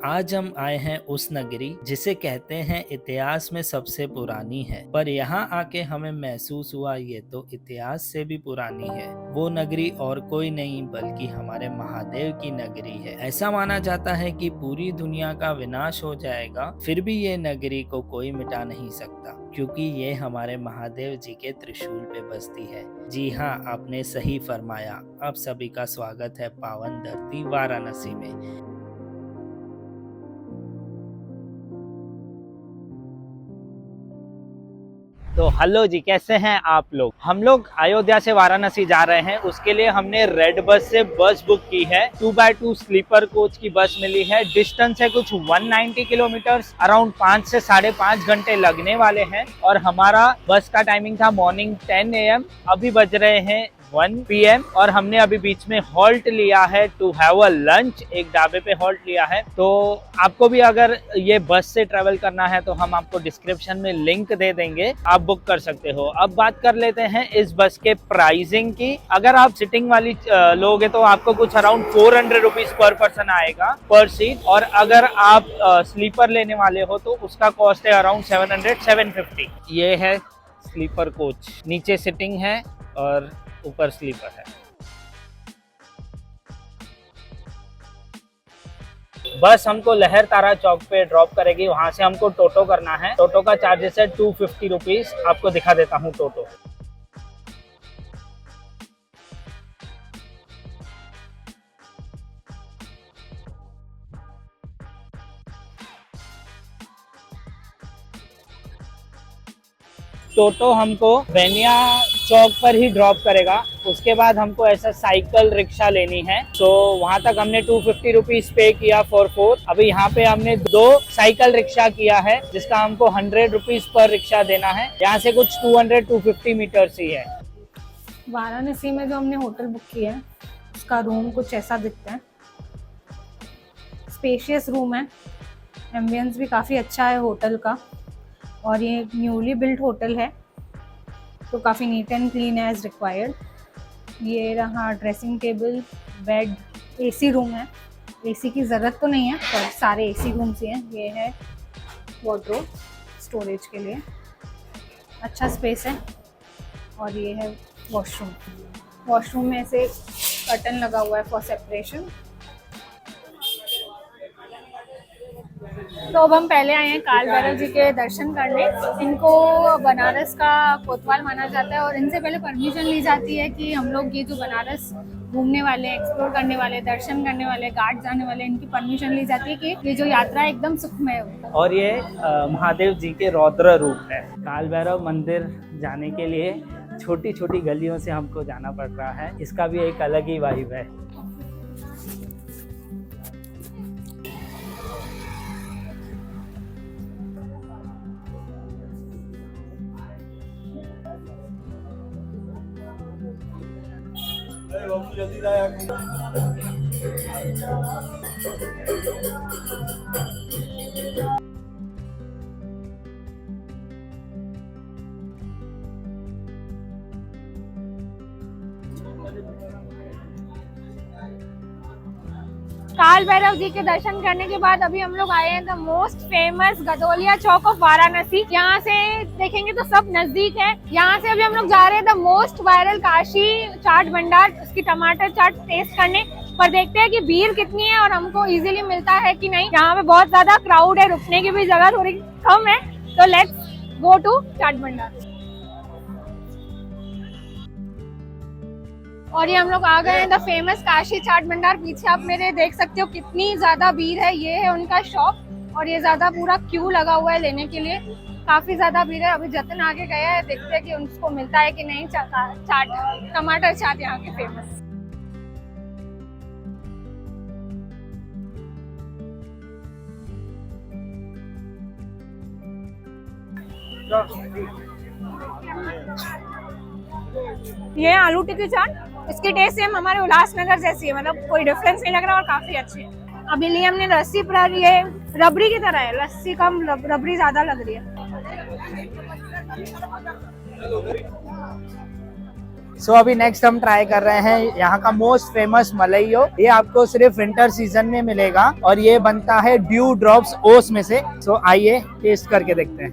आज हम आए हैं उस नगरी जिसे कहते हैं इतिहास में सबसे पुरानी है, पर यहाँ आके हमें महसूस हुआ ये तो इतिहास से भी पुरानी है। वो नगरी और कोई नहीं बल्कि हमारे महादेव की नगरी है। ऐसा माना जाता है कि पूरी दुनिया का विनाश हो जाएगा, फिर भी ये नगरी को कोई मिटा नहीं सकता, क्योंकि ये हमारे महादेव जी के त्रिशूल पे बसती है। जी हाँ, आपने सही फरमाया। आप सभी का स्वागत है पावन धरती वाराणसी में। तो हेलो जी, कैसे हैं आप लोग। हम लोग अयोध्या से वाराणसी जा रहे हैं। उसके लिए हमने रेड बस से बस बुक की है। 2x2 स्लीपर कोच की बस मिली है। डिस्टेंस है कुछ 190 किलोमीटर, अराउंड 5 से 5.5 घंटे लगने वाले हैं। और हमारा बस का टाइमिंग था मॉर्निंग 10 AM। अभी बज रहे हैं 1 PM और हमने अभी बीच में हॉल्ट लिया है टू हैव अ लंच। एक ढाबे पे हॉल्ट लिया है। तो आपको भी अगर ये बस से ट्रेवल करना है तो हम आपको डिस्क्रिप्शन में लिंक दे देंगे, आप बुक कर सकते हो। अब बात कर लेते हैं इस बस के प्राइसिंग की। अगर आप सिटिंग वाली लोगे तो आपको कुछ अराउंड 400 रुपीज पर पर्सन आएगा पर सीट। और अगर आप स्लीपर लेने वाले हो तो उसका कॉस्ट है अराउंड 750। ये है स्लीपर कोच। नीचे सिटिंग है और ऊपर स्लीपर है। बस हमको लहर तारा चौक पे ड्रॉप करेगी। वहां से हमको टोटो करना है। टोटो का चार्जेस है 250 रुपीज। आपको दिखा देता हूँ टोटो। टोटो हमको बेनिया चौक पर ही ड्रॉप करेगा। उसके बाद हमको ऐसा साइकिल रिक्शा लेनी है। तो वहां तक हमने 250 रुपीज पे किया फॉर 4। अभी यहाँ पे हमने 2 साइकिल रिक्शा किया है, जिसका हमको 100 रुपीज पर रिक्शा देना है। यहाँ से कुछ 200-250 मीटर्स ही है। वाराणसी में जो हमने होटल बुक किया है उसका रूम कुछ ऐसा दिखता है। स्पेशियस रूम है, एम्बियंस भी काफ़ी अच्छा है होटल का। और ये न्यूली बिल्ट होटल है तो काफ़ी नीट एंड क्लीन है एज रिक्वायर्ड। ये रहा dressing table, bed, AC room है। एसी की ज़रूरत तो नहीं है पर सारे एसी रूम्स ही हैं। ये है वार्डरोब स्टोरेज के लिए, अच्छा स्पेस है। और ये है वॉशरूम। वॉशरूम में से कर्टन लगा हुआ है फॉर सेपरेशन। तो अब हम पहले आए हैं काल भैरव जी के दर्शन करने। इनको बनारस का कोतवाल माना जाता है और इनसे पहले परमिशन ली जाती है कि हम लोग ये जो बनारस घूमने वाले, एक्सप्लोर करने वाले, दर्शन करने वाले, घाट जाने वाले, इनकी परमिशन ली जाती है कि ये जो यात्रा है एकदम सुखमय हो। और ये महादेव जी के रौद्र रूप है। काल भैरव मंदिर जाने के लिए छोटी छोटी गलियों से हमको जाना पड़ रहा है। इसका भी एक अलग ही वाइब है। काल भैरव जी के दर्शन करने के बाद अभी हम लोग आए हैं the most famous Godowlia Chowk of Varanasi. यहाँ से देखेंगे तो सब नजदीक है। यहाँ से अभी हम लोग जा रहे हैं द मोस्ट वायरल काशी चाट भंडार, उसकी टमाटर चाट टेस्ट करने। पर देखते हैं कि भीड़ कितनी है और हमको इजीली मिलता है कि नहीं। यहाँ पे बहुत ज्यादा क्राउड है, रुकने की भी जगह थोड़ी कम है। तो लेट्स गो टू चाट भंडार। और ये हम लोग आ गए हैं द फेमस काशी चाट भंडार। पीछे आप मेरे देख सकते हो कितनी ज्यादा भीड़ है। ये है उनका शॉप और ये ज्यादा पूरा क्यू लगा हुआ है लेने के लिए। काफी ज्यादा भीड़ है। अभी जतन आगे गया है, देखते हैं कि उनको मिलता है कि नहीं चाट, टमाटर चाट यहाँ के फेमस। ये आलू टिक्की चाट, इसकी टेस्ट सेम हमारे उल्लासनगर जैसी है, मतलब कोई डिफरेंस नहीं लग रहा और काफी अच्छी है। अभी लिए हमने लस्सी, पर ये रबड़ी की तरह है, लस्सी कम रबड़ी ज्यादा लग रही है। सो अभी नेक्स्ट हम ट्राई कर रहे हैं यहाँ का मोस्ट फेमस मलाइयो। ये आपको सिर्फ विंटर सीजन में मिलेगा और ये बनता है ड्यू ड्रॉप्स ओस में से। सो आइए टेस्ट करके देखते हैं।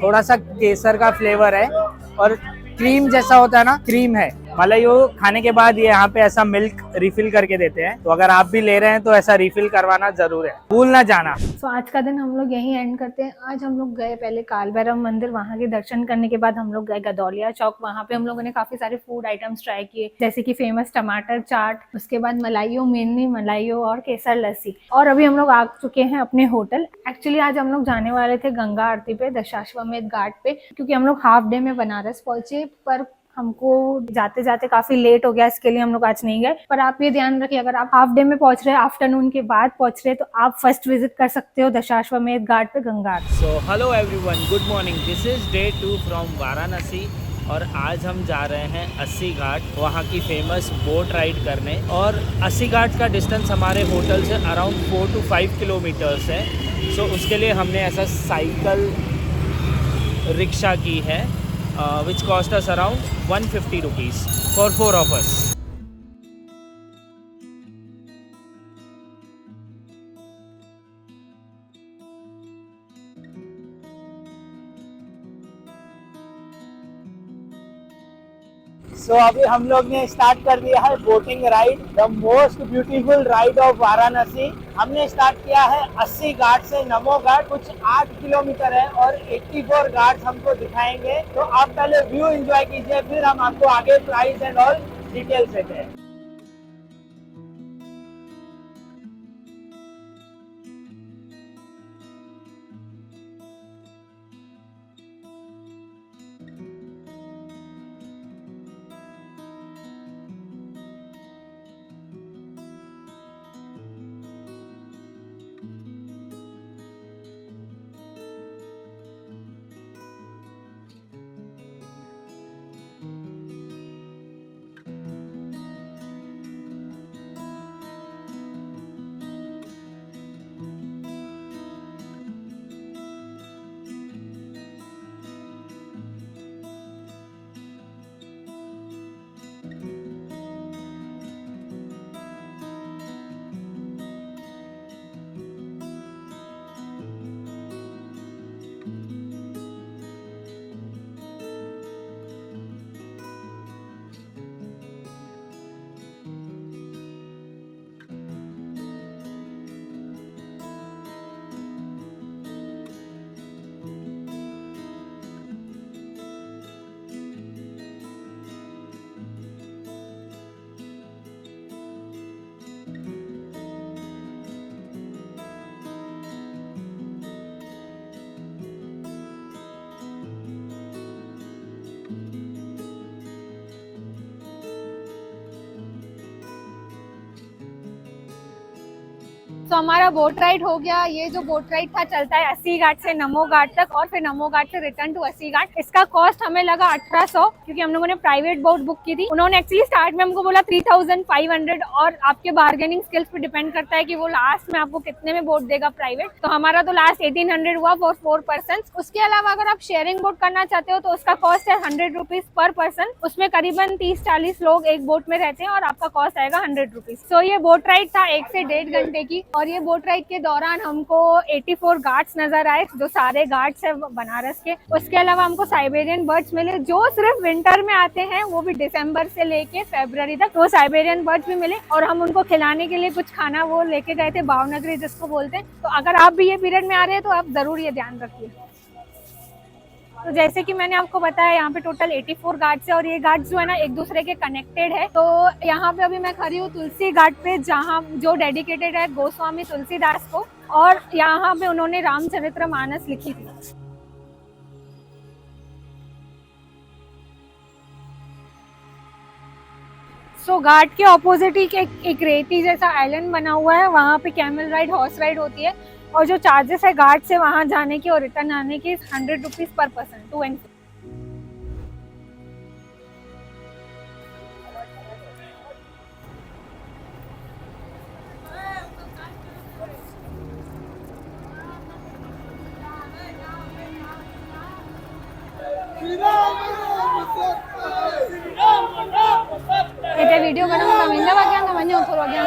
थोड़ा सा केसर का फ्लेवर है और क्रीम जैसा होता है ना, क्रीम है। मलाइयो खाने के बाद ये यहाँ पे ऐसा मिल्क रिफिल करके देते हैं, तो अगर आप भी ले रहे हैं तो ऐसा रिफिल करवाना जरूर है, भूल ना जाना। तो आज का दिन हम लोग यहीं एंड करते हैं। आज हम लोग गए पहले काल भैरव मंदिर, वहाँ के दर्शन करने के बाद हम लोग गए गदौलिया चौक। वहाँ पे हम लोगों ने काफी सारे फूड आइटम्स ट्राई किए, जैसे कि फेमस टमाटर चाट, उसके बाद मलाइयो, मेनली मलाइयो और केसर लस्सी। और अभी हम लोग आ चुके हैं अपने होटल। एक्चुअली आज हम लोग जाने वाले थे गंगा आरती पे दशाश्वमेध घाट पे, क्योंकि हम लोग हाफ डे में बनारस पहुंचे, पर हमको जाते जाते काफी लेट हो गया, इसके लिए हम लोग आज नहीं गए। पर आप ये ध्यान रखिए, अगर आप हाफ डे में पहुंच रहे हैं, आफ्टरनून के बाद पहुंच रहे हैं, तो आप फर्स्ट विजिट कर सकते हो दशाश्वमेध घाट पे Ganga aarti. So hello everyone, good morning. This is day 2 from Varanasi और आज हम जा रहे हैं अस्सी घाट, वहाँ की फेमस बोट राइड करने। और अस्सी घाट का डिस्टेंस हमारे होटल से अराउंड 4 to 5 किलोमीटर्स है। सो उसके लिए हमने ऐसा साइकिल रिक्शा की है, which cost us around 150 rupees for 4 of us. सो अभी हम लोग ने स्टार्ट कर दिया है boating ride, the most beautiful ride of Varanasi. हमने स्टार्ट किया है अस्सी घाट से नमो घाट, कुछ 8 किलोमीटर है और 84 घाट हमको दिखाएंगे। तो आप पहले व्यू एंजॉय कीजिए, फिर हम आपको आगे प्राइस एंड ऑल डिटेल्स देते हैं। तो हमारा बोट राइड हो गया। ये जो बोट राइड था चलता है अस्सी घाट से नमो घाट तक और फिर नमो घाट से रिटर्न टू अस्सी घाट। इसका कॉस्ट हमें लगा 1800, क्योंकि हम लोगों ने प्राइवेट बोट बुक की थी। उन्होंने एक्चुअली स्टार्ट में हमको बोला 3500 और आपके बार्गेनिंग स्किल्स पे डिपेंड करता है कि वो लास्ट में आपको कितने में बोट देगा प्राइवेट। तो हमारा तो लास्ट 1800 हुआ फॉर 4 पर्सन। उसके अलावा अगर आप शेयरिंग बोट करना चाहते हो तो उसका कॉस्ट है 100 रुपीज पर पर्सन। उसमें करीबन 30-40 लोग एक बोट में रहते हैं और आपका कॉस्ट आएगा 100 रुपीज। तो ये बोट राइड था 1 से 1.5 घंटे की। और ये बोट राइड के दौरान हमको 84 घाट्स नजर आए, जो सारे घाट्स है बनारस के। उसके अलावा हमको साइबेरियन बर्ड्स मिले, जो सिर्फ विंटर में आते हैं, वो भी दिसंबर से लेके फरवरी तक। तो साइबेरियन बर्ड्स भी मिले और हम उनको खिलाने के लिए कुछ खाना वो लेके गए थे, भावनगरी जिसको बोलते हैं। तो अगर आप भी ये पीरियड में आ रहे हैं तो आप जरूर ये ध्यान रखिए। तो जैसे कि मैंने आपको बताया, यहाँ पे टोटल 84 घाट्स है और ये घाट्स जो है ना एक दूसरे के कनेक्टेड है। तो यहाँ पे अभी मैं खड़ी हूँ तुलसी घाट पे, जहाँ जो डेडिकेटेड है गोस्वामी तुलसीदास को, और यहाँ पे उन्होंने रामचरितमानस लिखी थी। सो घाट के ऑपोजिट ही एक रेती जैसा आइलैंड बना हुआ है, वहाँ पे कैमल राइड, हॉर्स राइड होती है। और जो चार्जेस है घाट से वहां जाने के और रिटर्न आने के 100 rupees per person, 2 and 4। Video करो तो वेंदा वगया न वञो थोरो अॻियां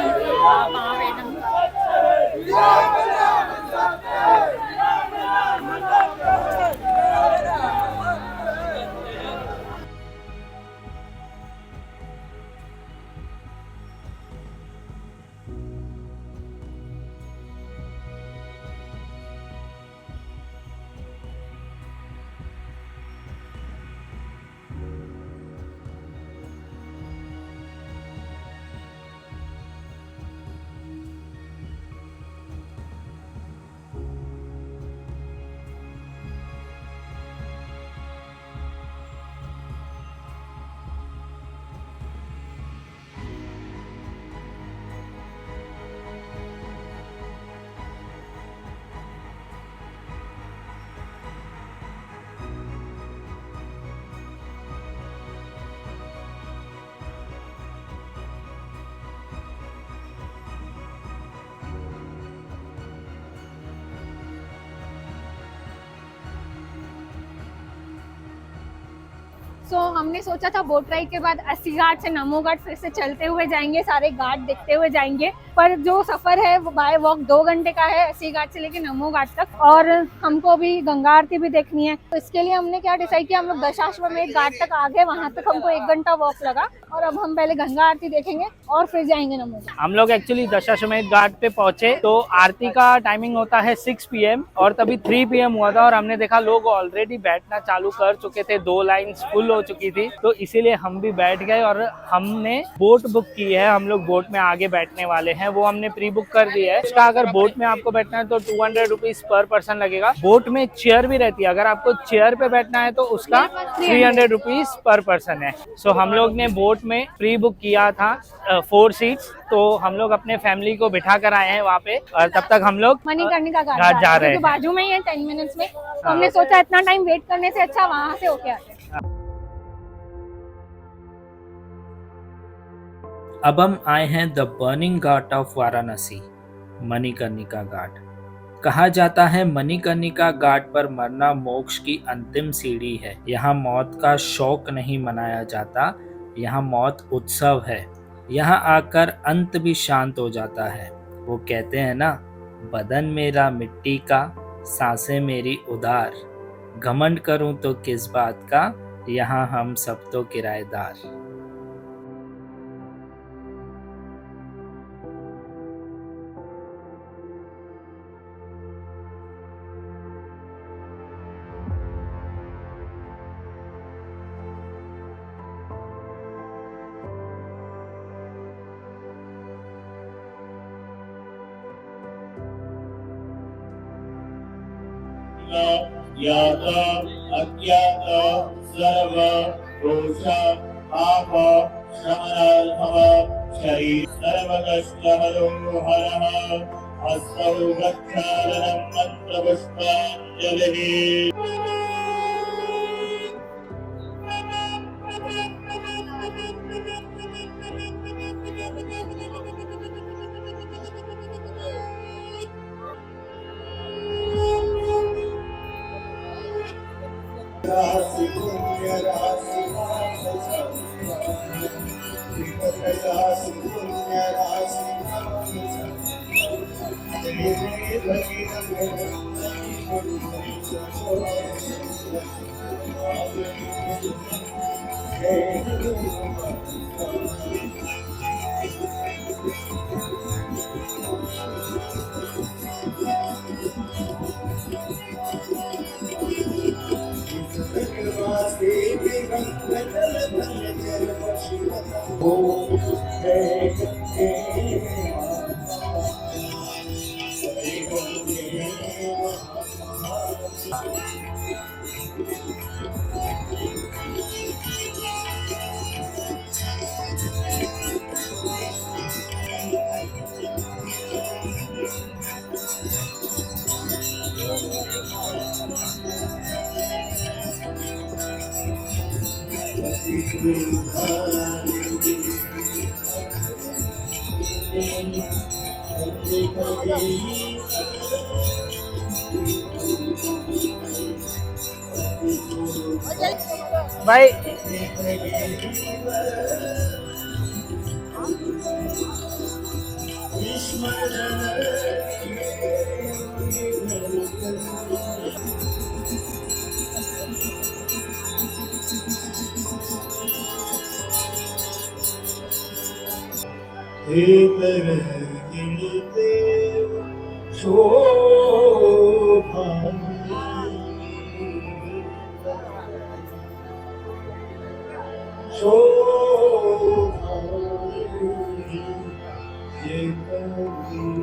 हमने सोचा था बोट राइड के बाद अस्सी घाट से नमो घाट फिर से चलते हुए जाएंगे, सारे घाट देखते हुए जाएंगे, पर जो सफर है वो बाय वॉक 2 घंटे का है अस्सी घाट से लेके नमो घाट तक, और हमको भी गंगा आरती भी देखनी है। तो इसके लिए हमने क्या डिसाइड किया, हम लोग दशाश्वमेध घाट तक आ गए, वहाँ तक हमको 1 घंटा वॉक लगा, और अब हम पहले गंगा आरती देखेंगे और फिर जाएंगे नमो। हम लोग एक्चुअली दशाश्वमेध घाट पे पहुंचे तो आरती का टाइमिंग होता है 6 PM और तभी 3 PM हुआ था, और हमने देखा लोग ऑलरेडी बैठना चालू कर चुके थे, 2 लाइन्स फुल हो चुकी थी, तो इसीलिए हम भी बैठ गए और हमने बोट बुक की है। हम लोग बोट में आगे बैठने वाले हैं, वो हमने प्री बुक कर दी है। उसका अगर बोट में आपको बैठना है तो 200 रुपीज पर पर्सन लगेगा। बोट में चेयर भी रहती है, अगर आपको चेयर पे बैठना है तो उसका 300 रुपीज पर पर्सन है। सो हम लोग ने बोट में प्री बुक किया था 4 सीट्स, तो हम लोग अपने फैमिली को बिठा कर आए हैं वहाँ पे, और तब तक हम लोग मणिकर्णिका घाट जा रहे हैं, बाजू में ही है 10 मिनट्स में। तो हमने सोचा इतना टाइम वेट करने से अच्छा वहाँ से होके आते हैं। अब हम आए हैं the burning ghat of Varanasi, Manikarnika Ghat. कहा जाता है मणिकर्णिका घाट पर मरना मोक्ष की अंतिम सीढ़ी है। यहाँ मौत का शौक नहीं मनाया जाता, यहाँ मौत उत्सव है। यहाँ आकर अंत भी शांत हो जाता है। वो कहते हैं ना, बदन मेरा मिट्टी का, सांसें मेरी उदार, घमंड करूं तो किस बात का, यहाँ हम सब तो किराएदार। ज्ञात अज्ञात सर्व दोष पाप शमनार्थम शरीर सर्वकष्टहरो हरः हस्तौ गच्छादनं मंत्रपुष्पाञ्जलिः। भाई गिनते शोभा शोभा ये कभी